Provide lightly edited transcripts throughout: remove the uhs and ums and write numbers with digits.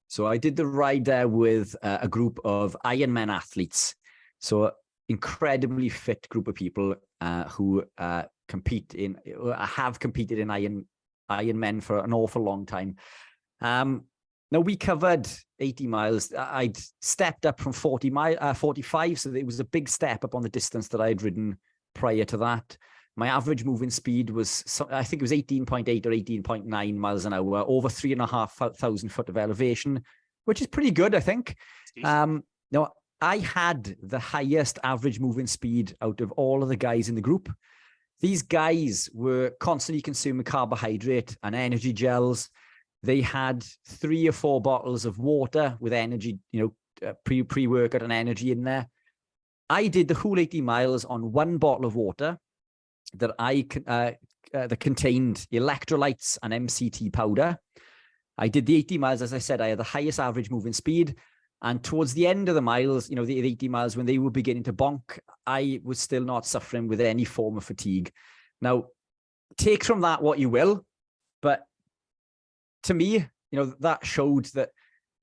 So I did the ride there with a group of Ironman athletes. So incredibly fit group of people who have competed in Ironman for an awful long time. Now we covered 80 miles. I'd stepped up from 45, so it was a big step up on the distance that I had ridden prior to that. My average moving speed was, I think it was 18.8 or 18.9 miles an hour, over 3,500 foot of elevation, which is pretty good, I think. Now, I had the highest average moving speed out of all of the guys in the group. These guys were constantly consuming carbohydrate and energy gels. They had 3 or 4 bottles of water with energy, pre-workout and energy in there. I did the whole 80 miles on 1 bottle of water that that contained electrolytes and MCT powder. I did the 80 miles, as I said, I had the highest average moving speed. And towards the end of the miles, the 80 miles, when they were beginning to bonk, I was still not suffering with any form of fatigue. Now, take from that what you will, but to me, that showed that,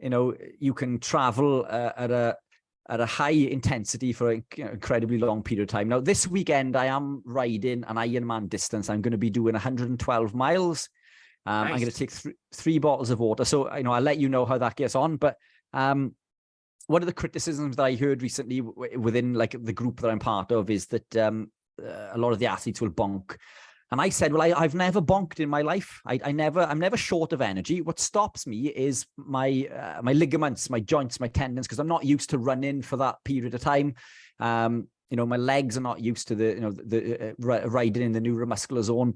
you can travel at a high intensity for an incredibly long period of time. Now, this weekend, I am riding an Ironman distance. I'm going to be doing 112 miles. Nice. I'm going to take 3 bottles of water. So, I'll let you know how that gets on. But one of the criticisms that I heard recently within the group that I'm part of is that a lot of the athletes will bonk. And I said, well, I've never bonked in my life. I'm never short of energy. What stops me is my ligaments, my joints, my tendons, because I'm not used to running for that period of time. My legs are not used to the riding in the neuromuscular zone.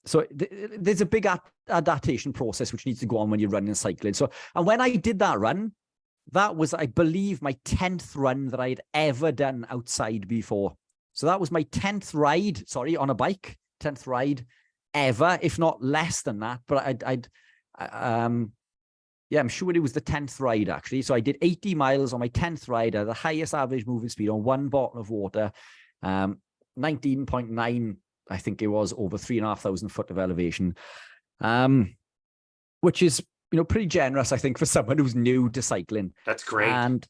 So there's a big adaptation process which needs to go on when you're running and cycling. So, and when I did that run, that was, I believe, my 10th run that I'd ever done outside before. So that was my 10th ride, on a bike. 10th ride ever, if not less than that. But I'm sure it was the 10th ride actually. So I did 80 miles on my 10th ride at the highest average moving speed on 1 bottle of water, 19.9, I think it was, over 3,500 foot of elevation, which is, pretty generous, I think, for someone who's new to cycling. That's great. And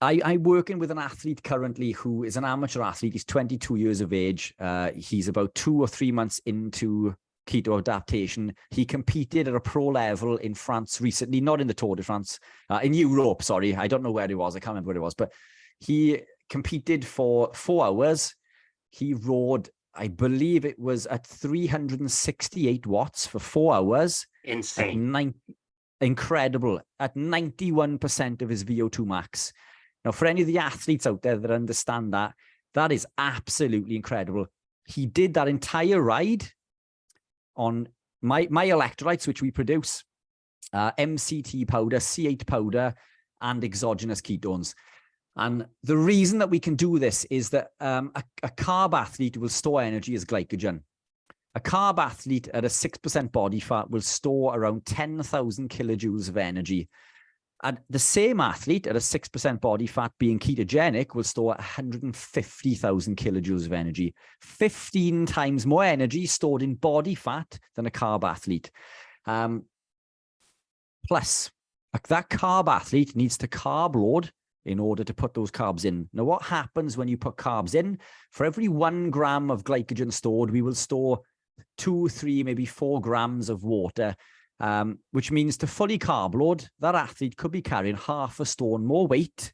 I'm working with an athlete currently who is an amateur athlete. He's 22 years of age. He's about 2 or 3 months into keto adaptation. He competed at a pro level in France recently, not in the Tour de France, in Europe, sorry. I don't know where it was. I can't remember where it was, but he competed for 4 hours. He rode, I believe it was at 368 watts for 4 hours. Insane. Incredible. At 91% of his VO2 max. Now, for any of the athletes out there that understand that, that is absolutely incredible. He did that entire ride on my electrolytes, which we produce, MCT powder, C8 powder, and exogenous ketones. And the reason that we can do this is that a carb athlete will store energy as glycogen. A carb athlete at a 6% body fat will store around 10,000 kilojoules of energy. And the same athlete at a 6% body fat being ketogenic will store 150,000 kilojoules of energy, 15 times more energy stored in body fat than a carb athlete. Plus, that carb athlete needs to carb load in order to put those carbs in. Now, what happens when you put carbs in? For every 1 gram of glycogen stored, we will store 2, 3, maybe 4 grams of water. Which means to fully carb load, that athlete could be carrying half a stone more weight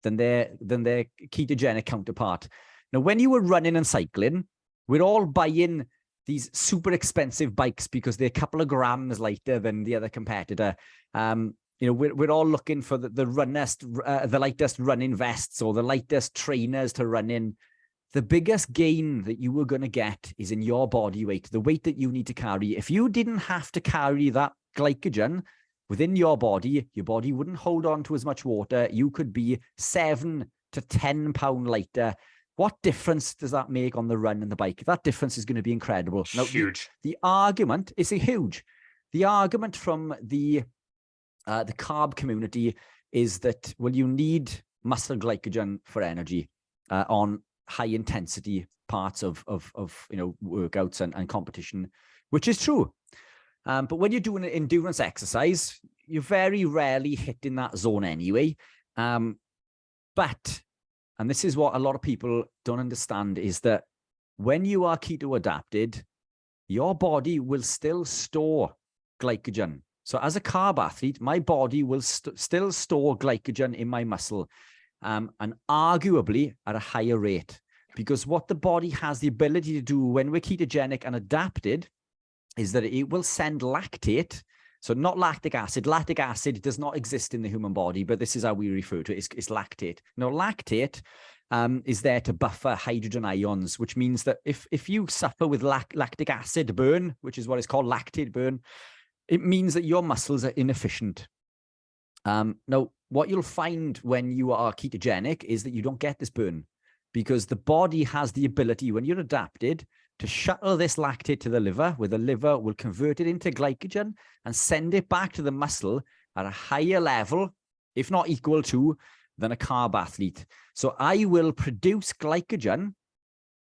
than their ketogenic counterpart. Now, when you were running and cycling, we're all buying these super expensive bikes because they're a couple of grams lighter than the other competitor. We're all looking for the lightest running vests or the lightest trainers to run in. The biggest gain that you were going to get is in your body weight, the weight that you need to carry. If you didn't have to carry that glycogen within your body wouldn't hold on to as much water. You could be 7 to 10 pound lighter. What difference does that make on the run and the bike? That difference is going to be incredible. Now, huge. The argument is huge. The argument from the carb community is that, well, you need muscle glycogen for energy on high intensity parts of workouts and competition, which is true. But when you're doing an endurance exercise, you're very rarely hitting that zone anyway. But, and this is what a lot of people don't understand, is that when you are keto adapted, your body will still store glycogen. So as a carb athlete, my body will still store glycogen in my muscle, and arguably at a higher rate, because what the body has the ability to do when we're ketogenic and adapted is that it will send lactate. So not lactic acid. Lactic acid does not exist in the human body, but this is how we refer to it. It's lactate. Now, lactate is there to buffer hydrogen ions, which means that if you suffer with lactic acid burn, which is what is called lactate burn, it means that your muscles are inefficient. Now, what you'll find when you are ketogenic is that you don't get this burn, because the body has the ability, when you're adapted, to shuttle this lactate to the liver, where the liver will convert it into glycogen and send it back to the muscle at a higher level, if not equal to, than a carb athlete. So I will produce glycogen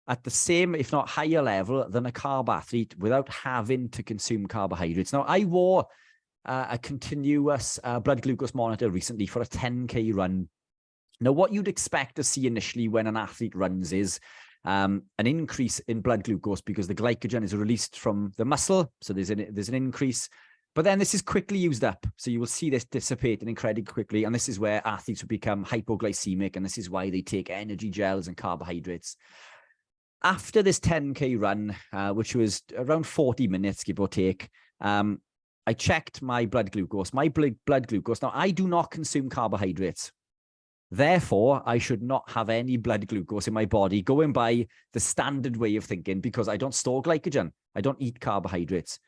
at the same, if not higher level than a carb athlete without having to consume carbohydrates. Now, I wore a continuous blood glucose monitor recently for a 10K run. Now, what you'd expect to see initially when an athlete runs is an increase in blood glucose, because the glycogen is released from the muscle. So there's an increase, but then this is quickly used up. So you will see this dissipating incredibly quickly. And this is where athletes will become hypoglycemic. And this is why they take energy gels and carbohydrates. After this 10K run, which was around 40 minutes, give or take, I checked my blood glucose. Now, I do not consume carbohydrates. Therefore, I should not have any blood glucose in my body, going by the standard way of thinking, because I don't store glycogen. I don't eat carbohydrates.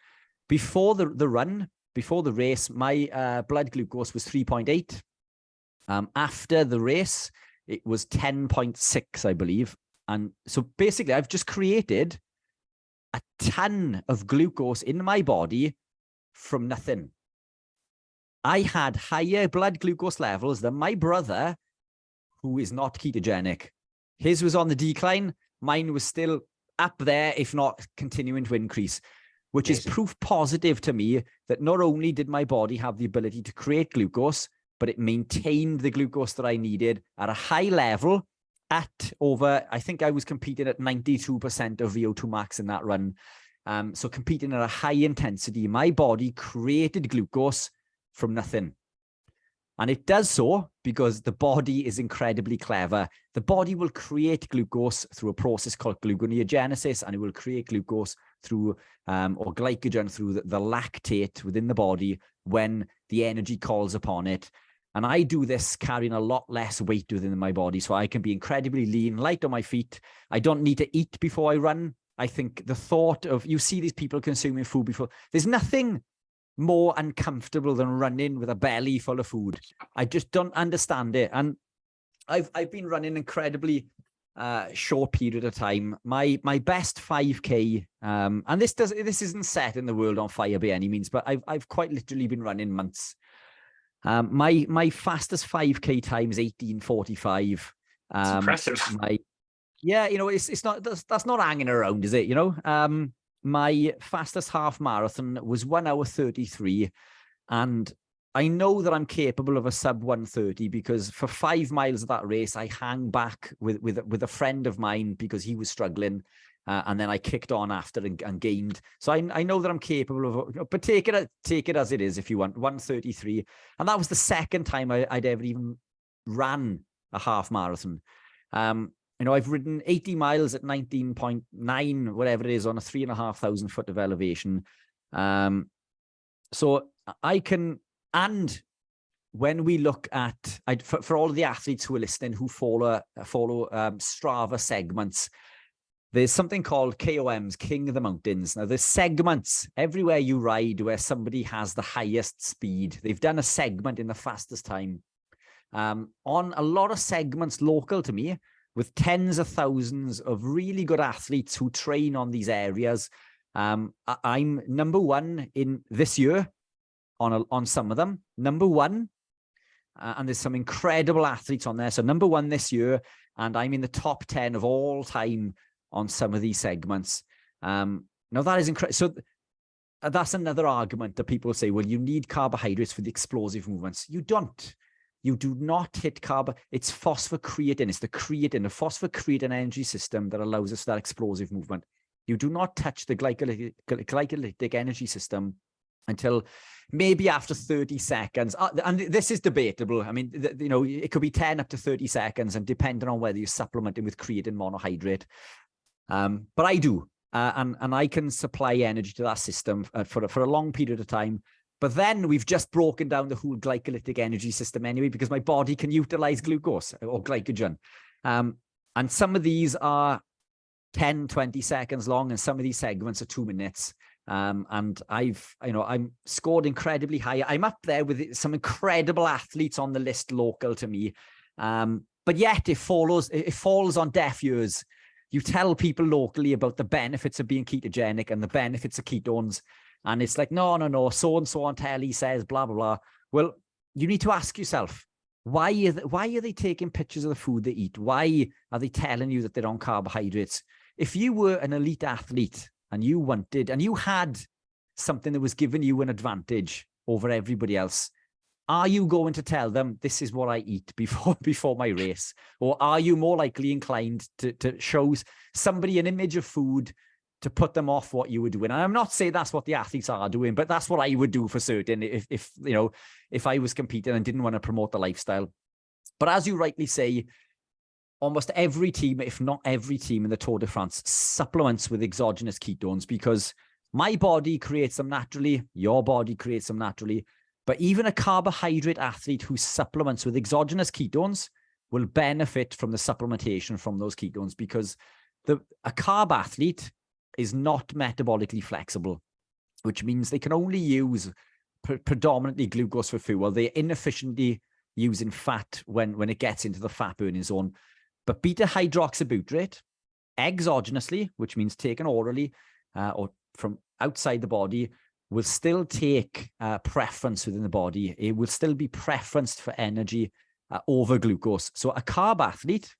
Before the run, before the race, my blood glucose was 3.8. After the race, it was 10.6, I believe. And so basically, I've just created a ton of glucose in my body from nothing. I had higher blood glucose levels than my brother, who is not ketogenic. His was on the decline. Mine was still up there, if not continuing to increase, which is proof positive to me that not only did my body have the ability to create glucose, but it maintained the glucose that I needed at a high level at over, I think I was competing at 92% of VO2 max in that run. So competing at a high intensity, my body created glucose from nothing. And it does so because the body is incredibly clever. The body will create glucose through a process called gluconeogenesis, and it will create glucose through, or glycogen through the lactate within the body when the energy calls upon it. And I do this carrying a lot less weight within my body, so I can be incredibly lean, light on my feet. I don't need to eat before I run. I think the thought of, you see these people consuming food before, there's nothing more uncomfortable than running with a belly full of food. I just don't understand it. And I've been running incredibly short period of time. My best 5K, and this isn't setting the world on fire by any means, but I've quite literally been running months. My fastest 5K time is 18:45. It's impressive. Yeah, you know, it's not, that's not hanging around, is it? You know, my fastest half marathon was 1 hour 33. And I know that I'm capable of a sub 1:30 because for 5 miles of that race, I hung back with a friend of mine because he was struggling. And then I kicked on after and gained. So I know that I'm capable of, but take it as it is if you want, 1:33. And that was the second time I'd ever even ran a half marathon. You know, I've ridden 80 miles at 19.9, whatever it is, on a 3,500 foot of elevation. So I can, and when we look at, for all of the athletes who are listening, who follow Strava segments, there's something called KOMs, King of the Mountains. Now, there's segments everywhere you ride where somebody has the highest speed. They've done a segment in the fastest time. On a lot of segments local to me, with tens of thousands of really good athletes who train on these areas, I'm number one in this year on some of them. Number one, and there's some incredible athletes on there. So number one this year, and I'm in the top 10 of all time on some of these segments. Now that is incredible. So that's another argument that people say, well, you need carbohydrates for the explosive movements. You don't. You do not hit carb. It's phosphocreatine. It's the phosphocreatine energy system that allows us that explosive movement. You do not touch the glycolytic energy system until maybe after 30 seconds. And this is debatable. I mean, it could be 10 up to 30 seconds, and depending on whether you're supplementing with creatine monohydrate. But I do. And I can supply energy to that system for a long period of time. But then we've just broken down the whole glycolytic energy system anyway, because my body can utilize glucose or glycogen. And some of these are 10, 20 seconds long, and some of these segments are 2 minutes. And I'm scored incredibly high. I'm up there with some incredible athletes on the list local to me. But yet it falls on deaf ears. You tell people locally about the benefits of being ketogenic and the benefits of ketones, and it's like, no, so-and-so on telly says blah, blah, blah. Well, you need to ask yourself, why are they taking pictures of the food they eat? Why are they telling you that they're on carbohydrates? If you were an elite athlete and you had something that was giving you an advantage over everybody else, are you going to tell them this is what I eat before my race? Or are you more likely inclined to show somebody an image of food to put them off what you were doing? And I'm not saying that's what the athletes are doing, but that's what I would do for certain if I was competing and didn't want to promote the lifestyle. But as you rightly say, almost every team, if not every team in the Tour de France, supplements with exogenous ketones, because my body creates them naturally, your body creates them naturally. But even a carbohydrate athlete who supplements with exogenous ketones will benefit from the supplementation from those ketones, because a carb athlete is not metabolically flexible, which means they can only use predominantly glucose for fuel. They're inefficiently using fat when it gets into the fat burning zone. But beta hydroxybutyrate, exogenously, which means taken orally or from outside the body, will still take preference within the body. It will still be preferenced for energy over glucose. So a carb athlete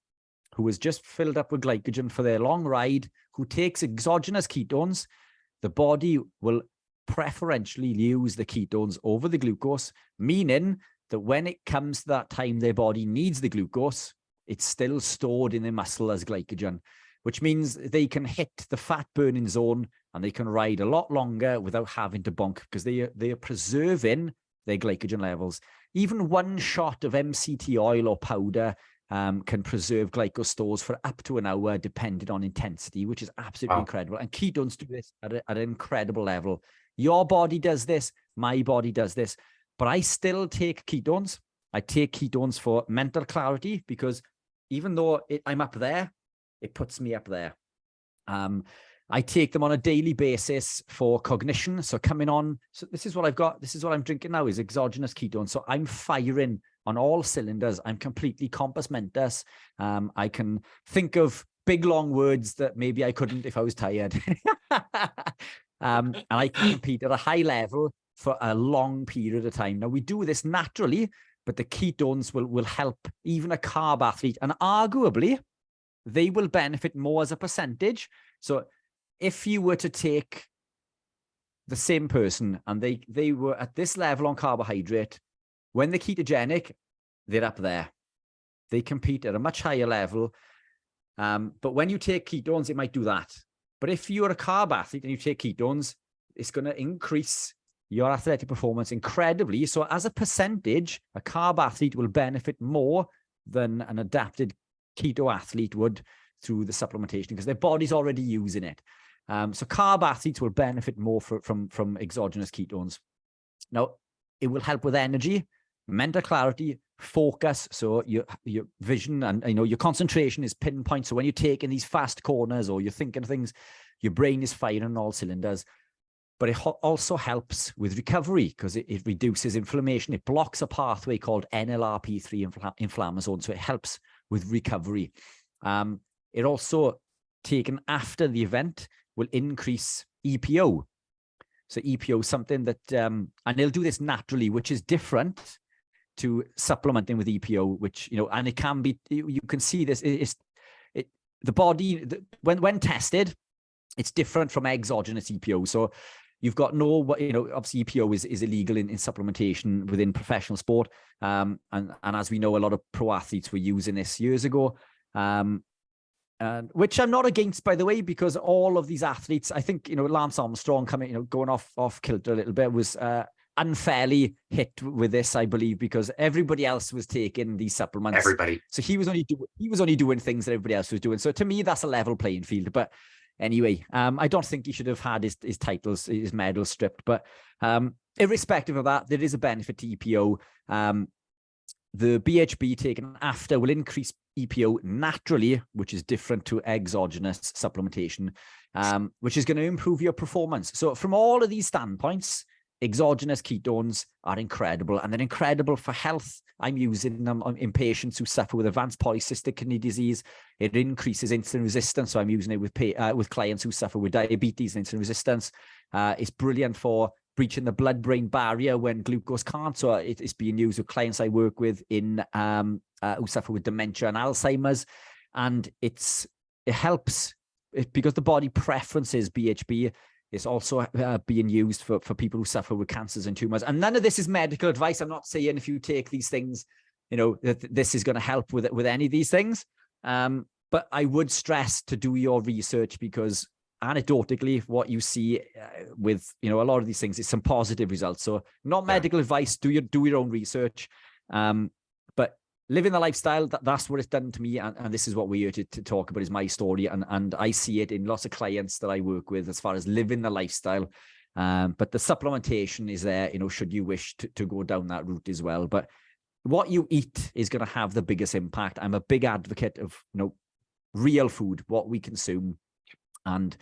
who is just filled up with glycogen for their long ride, who takes exogenous ketones, the body will preferentially use the ketones over the glucose, meaning that when it comes to that time their body needs the glucose, it's still stored in their muscle as glycogen, which means they can hit the fat burning zone and they can ride a lot longer without having to bonk, because they are preserving their glycogen levels. Even one shot of MCT oil or powder can preserve glycose stores for up to an hour, depending on intensity, which is absolutely incredible. And ketones do this at an incredible level. Your body does this, my body does this, but I still take ketones. I take ketones for mental clarity, because even though I'm up there, it puts me up there. I take them on a daily basis for cognition. So coming on, so this is what I've got. This is what I'm drinking now, is exogenous ketones. So I'm firing on all cylinders. I'm completely compos mentis. I can think of big, long words that maybe I couldn't if I was tired. And I can compete at a high level for a long period of time. Now, we do this naturally, but the ketones will help even a carb athlete. And arguably, they will benefit more as a percentage. So if you were to take the same person and they were at this level on carbohydrate, when they're ketogenic, they're up there. They compete at a much higher level. But when you take ketones, it might do that. But if you're a carb athlete and you take ketones, it's going to increase your athletic performance incredibly. So as a percentage, a carb athlete will benefit more than an adapted keto athlete would through the supplementation, because their body's already using it. So carb athletes will benefit more from exogenous ketones. Now, it will help with energy, mental clarity, focus. So your vision and your concentration is pinpoint. So when you're taking these fast corners or you're thinking of things, your brain is firing on all cylinders. But it also helps with recovery, because it reduces inflammation. It blocks a pathway called NLRP3 inflammasome. So it helps with recovery. It also, taken after the event, will increase EPO. So EPO is something that, and they'll do this naturally, which is different to supplementing with EPO, which, and it can be, you can see this, the body, when tested, it's different from exogenous EPO. So, You've got no, obviously EPO is illegal in supplementation within professional sport. And as we know, a lot of pro athletes were using this years ago. And which I'm not against, by the way, because all of these athletes, I think, Lance Armstrong going off kilter a little bit, was unfairly hit with this, I believe, because everybody else was taking these supplements. Everybody. So he was only doing things that everybody else was doing. So to me, that's a level playing field. But anyway, I don't think he should have had his titles, his medals stripped. But irrespective of that, there is a benefit to EPO. The BHB taken after will increase EPO naturally, which is different to exogenous supplementation, which is going to improve your performance. So from all of these standpoints, exogenous ketones are incredible, and they're incredible for health. I'm using them in patients who suffer with advanced polycystic kidney disease. It increases insulin resistance, so I'm using it with clients who suffer with diabetes and insulin resistance. It's brilliant for breaching the blood-brain barrier when glucose can't. So it's being used with clients I work with who suffer with dementia and Alzheimer's, and it helps because the body preferences BHB. It's also being used for people who suffer with cancers and tumors. And none of this is medical advice. I'm not saying if you take these things, that this is going to help with any of these things. But I would stress to do your research, because anecdotally, what you see with, a lot of these things is some positive results. So not medical advice, do your own research. But living the lifestyle, that's what it's done to me. And this is what we're here to talk about, is my story. And I see it in lots of clients that I work with as far as living the lifestyle. But the supplementation is there, should you wish to go down that route as well. But what you eat is going to have the biggest impact. I'm a big advocate of, real food, what we consume. And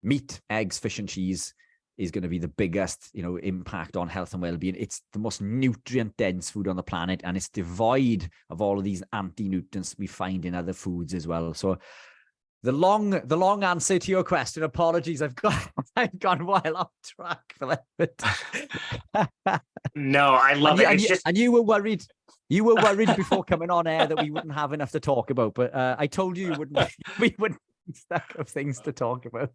meat, eggs, fish, and cheese is going to be the biggest, impact on health and well-being. It's the most nutrient-dense food on the planet, and it's devoid of all of these anti-nutrients we find in other foods as well. So the long answer to your question, apologies, I've gone well off track for that. No, I love it. And you were worried. You were worried before coming on air that we wouldn't have enough to talk about, but I told you we wouldn't be stuck of things to talk about.